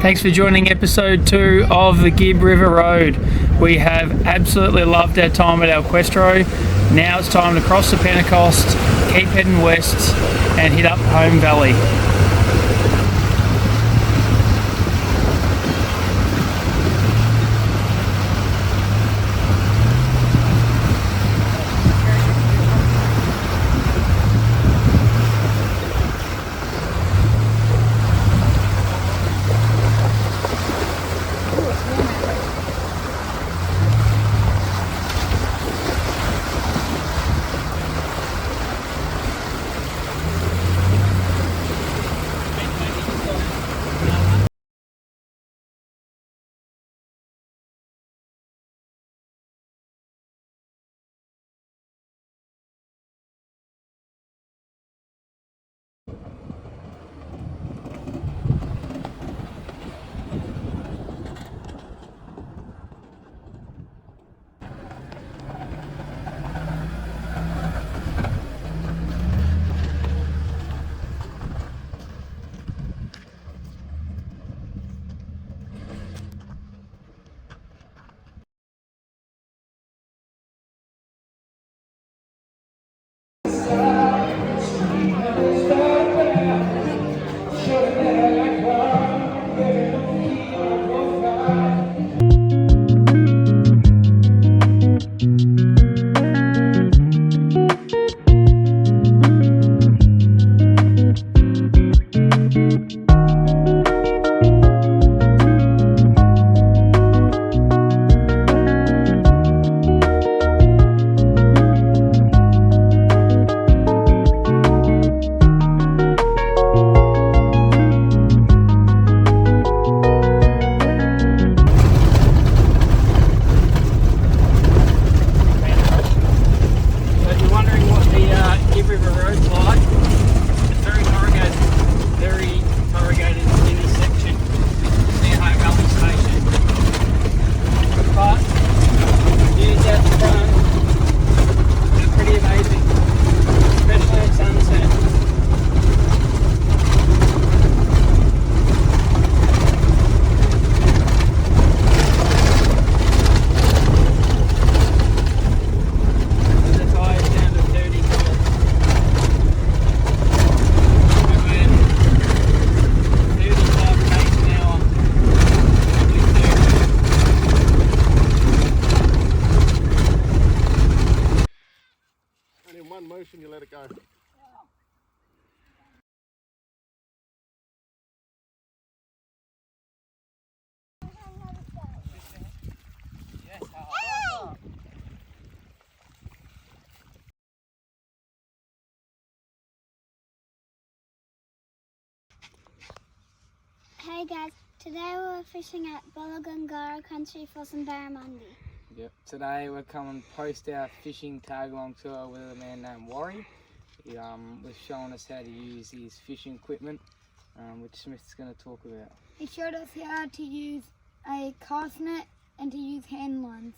Thanks for joining episode 2 of the Gibb River Road. We have absolutely loved our time at our Questro. Now it's time to cross the Pentecost, keep heading west and hit up Home Valley. Gibb River Road's like. It's very corrugated intersection near Home Valley Station. But views out the front are pretty amazing, especially at sunset. One motion, you let it go. Hey guys, today we're fishing at Bolagangara Country for some barramundi. Yep. Today we're coming post our fishing tag along tour with a man named Warry. He was showing us how to use his fishing equipment, which Smith's going to talk about. He showed us how to use a cast net and to use hand lines.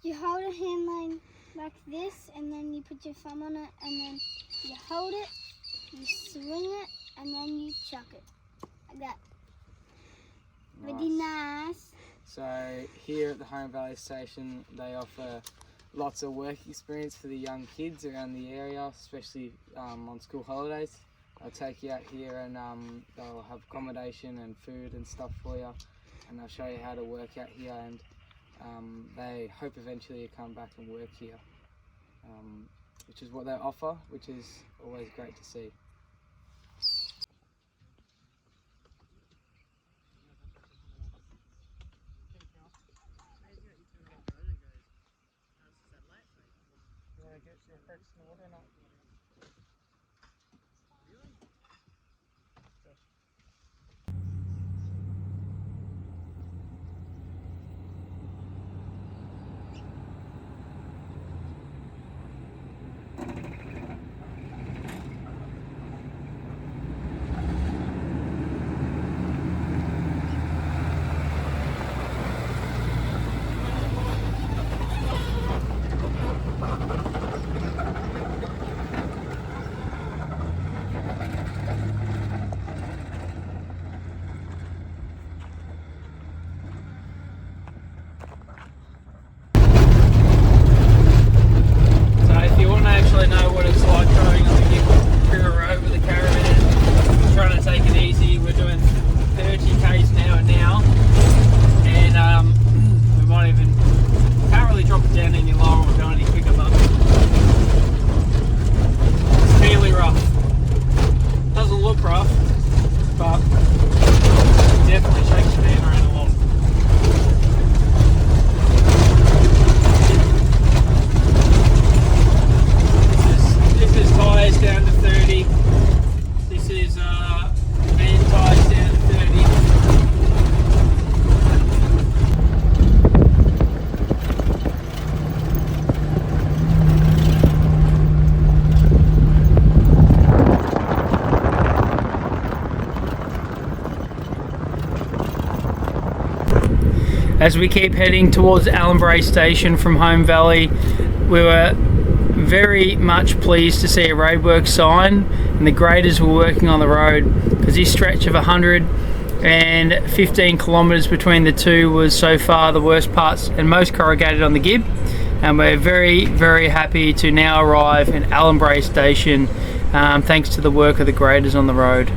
You hold a hand line like this and then you put your thumb on it and then you hold it, you swing it and then you chuck it. Like that. Nice. Really nice. So here at the Home Valley Station they offer lots of work experience for the young kids around the area, especially on school holidays. They'll take you out here and they'll have accommodation and food and stuff for you, and they'll show you how to work out here, and they hope eventually you come back and work here, which is what they offer, which is always great to see. as we keep heading towards Ellenbrae station from Home Valley, we were very much pleased to see a roadwork sign, and the graders were working on the road, because this stretch of 115 kilometres between the two was so far the worst parts and most corrugated on the Gibb. And we're very happy to now arrive in Ellenbrae station, thanks to the work of the graders on the road.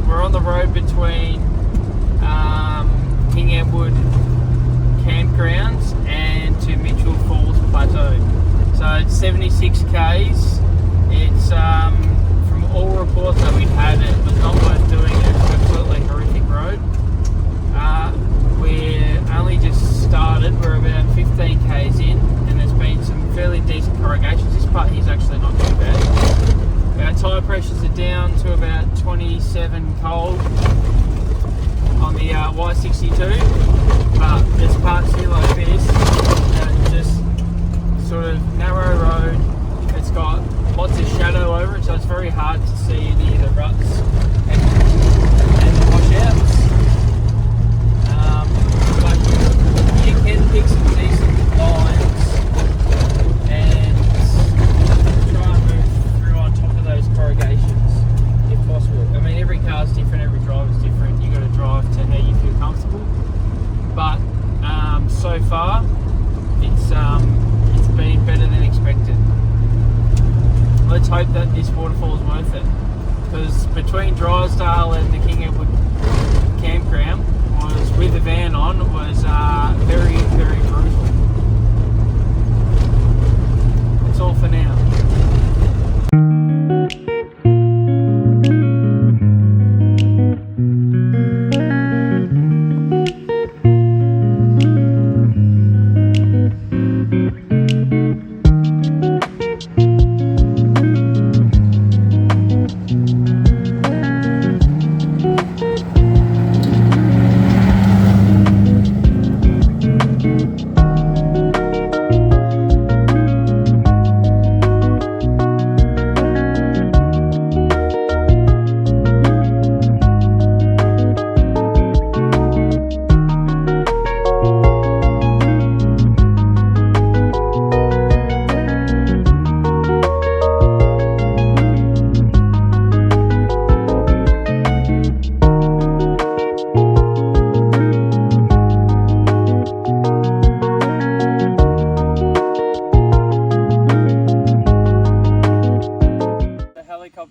We're on the road between King Edward campgrounds and to Mitchell Falls Plateau. So it's 76 k's. It's from all reports that we've had, it was not worth doing. It's an absolutely horrific road. We're only just started. We're about 15 k's in, and there's been some fairly decent corrugations. This part here is actually not too bad. Our tyre pressures are down to 27 cold on the Y62, but there's parts here like this that just sort of narrow road. It's got lots of shadow over it, so it's very hard to see any of the ruts and the washouts. But you can pick some decent lines and try and move through on top of those corrugations if possible. I mean, every car's different, every driver's different. You got to drive to how you feel comfortable. But so far, it's been better than expected. Let's hope that this waterfall is worth it, because between Drysdale and the King Edward campground was, with the van on, was very, very brutal. That's all for now.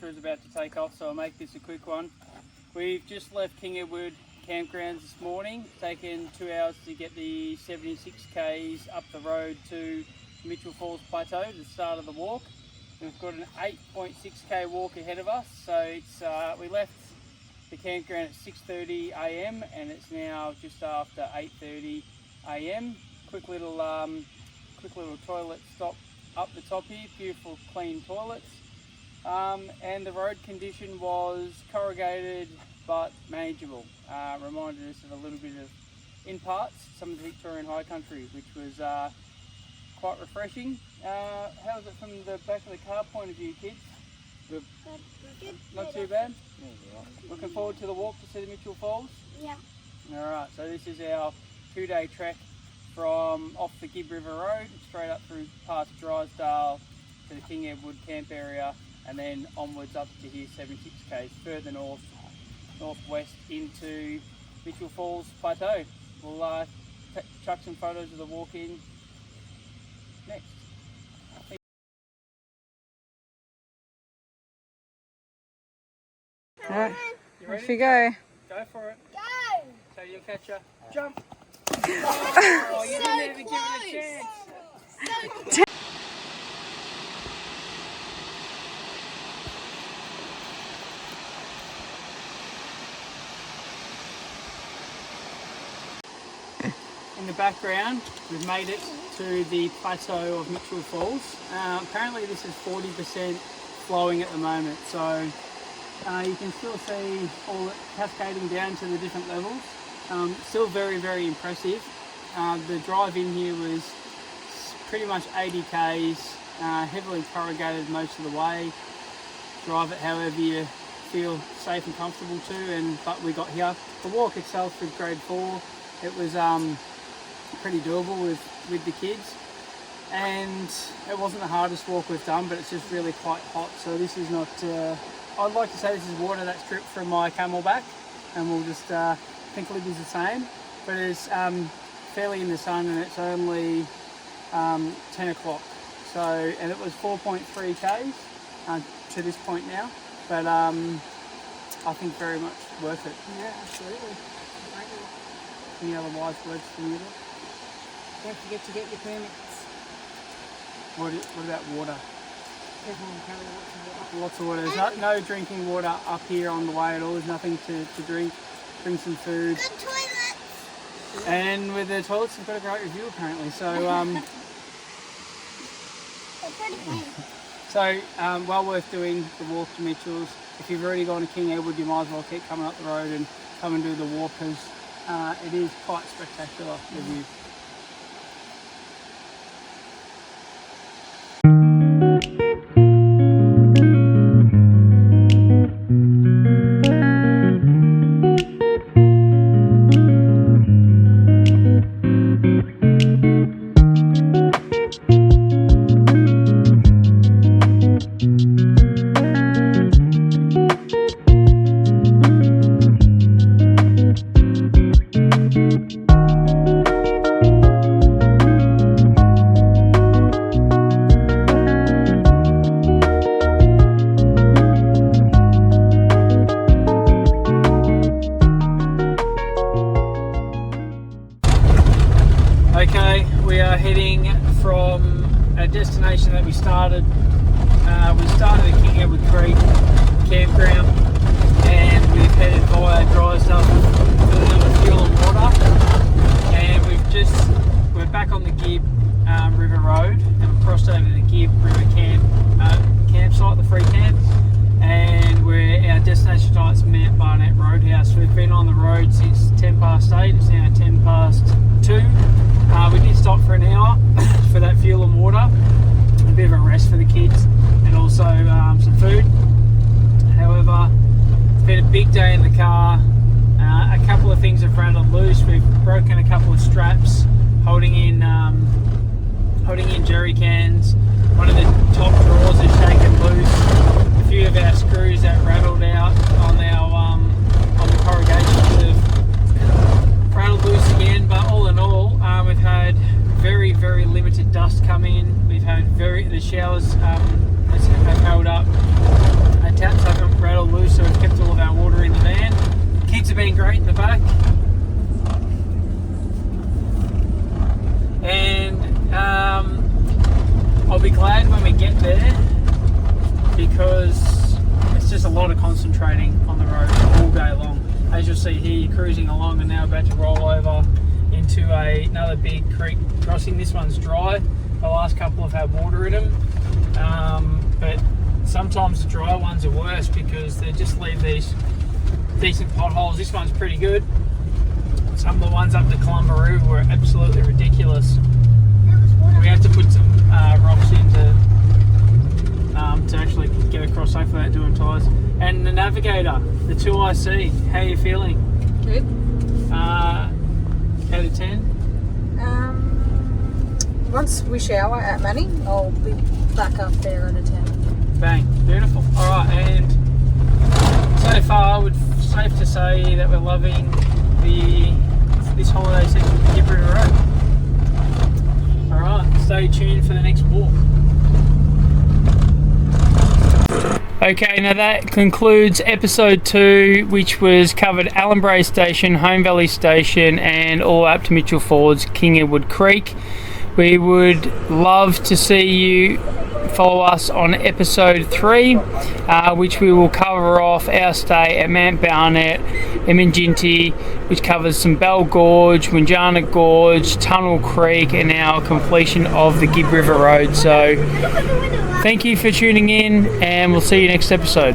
Is about to take off, so I'll make this a quick one. We've just left King Edward campgrounds this morning, taken 2 hours to get the 76 k's up the road to Mitchell Falls Plateau, the start of the walk. We've got an 8.6k walk ahead of us, so it's we left the campground at 6:30 a.m. and it's now just after 8:30 a.m. Quick little toilet stop up the top here, beautiful clean toilets. And the road condition was corrugated but manageable. Reminded us of a little bit of, in parts, some of the Victorian high country, which was quite refreshing. How was it from the back of the car point of view, kids? Good. Not too bad? Looking forward to the walk to see the Mitchell Falls? Yeah. Alright, so this is our 2-day trek from off the Gibb River Road, straight up through past Drysdale to the King Edward camp area, and then onwards up to here 76 k's further northwest into Mitchell Falls Plateau. We'll chuck some photos of the walk in next. Alright, You ready? off you go. Go for it. Go! So you'll catch her. Jump! Oh, you didn't even give it a chance. In the background, we've made it to the plateau of Mitchell Falls. Apparently this is 40% flowing at the moment, so you can still see all it cascading down to the different levels. Still very, very impressive. The drive in here was pretty much 80 k's, heavily corrugated most of the way. Drive it however you feel safe and comfortable to, but we got here. The walk itself with grade 4, it was pretty doable with the kids, and it wasn't the hardest walk we've done, but it's just really quite hot, so this is not I'd like to say this is water that's dripped from my camelback, and we'll just think Lib is the same, but it's fairly in the sun and it's only 10 o'clock, so, and it was 4.3 k's to this point now, but I think very much worth it. Yeah, absolutely. Any other wise words from you? Don't forget to get your permits. What about water? Everyone carry lots of water. Lots of water. There's no drinking water up here on the way at all. There's nothing to drink. Bring some food. Good toilets! And with the toilets, we've got a great review apparently. So They're pretty clean. So, well worth doing the walk to Mitchell's. If you've already gone to King Edward, you might as well keep coming up the road and come and do the walk, because it is quite spectacular, the view. Okay, we are heading from a destination that we started. We started at King Edward Creek campground, and we've headed via dry stuff for fuel and water. And we're back on the Gibb River Road, and we've crossed over the Gibb River campsite, the free camp. And our destination tonight's Mount Barnett Roadhouse. We've been on the road since 8:10. It's now 2:10. We did stop for an hour for that fuel and water, a bit of a rest for the kids, and also some food. However, it's been a big day in the car. A couple of things have rattled loose. We've broken a couple of straps holding in jerry cans. One of the top drawers is shaken loose. A few of our screws that rattled out on the corrugation have rattled loose again. But all in all, we've had very, very limited dust come in. We've had the showers have held up. Our taps haven't rattled loose, so we've kept all of our water in the van. Kids have been great in the back. And I'll be glad when we get there, because it's just a lot of concentrating on the road all day long. As you'll see here, you're cruising along and now about to roll over into another big creek crossing. This one's dry. The last couple have had water in them, but sometimes the dry ones are worse because they just leave these decent potholes. This one's pretty good. Some of the ones up to Ellenbrae were absolutely ridiculous. We have to put some rocks in to actually get across safely without doing tyres. And the Navigator, the 2IC, how are you feeling? Good. Out of 10? Once we shower at Manning, I'll be back up there at a 10. Bang, beautiful. Alright, and so far it's safe to say that we're loving this holiday section of Gibb River Rd. Alright, stay tuned for the next walk. Okay, now that concludes episode 2, which was covered Ellenbrae Station, Home Valley Station, and all up to Mitchell Ford's King Edward Creek. We would love to see you follow us on episode 3, which we will cover off our stay at Mount Barnett, Eminginti, which covers some Bell Gorge, Winjana Gorge, Tunnel Creek, and our completion of the Gibb River Road. So thank you for tuning in, and we'll see you next episode.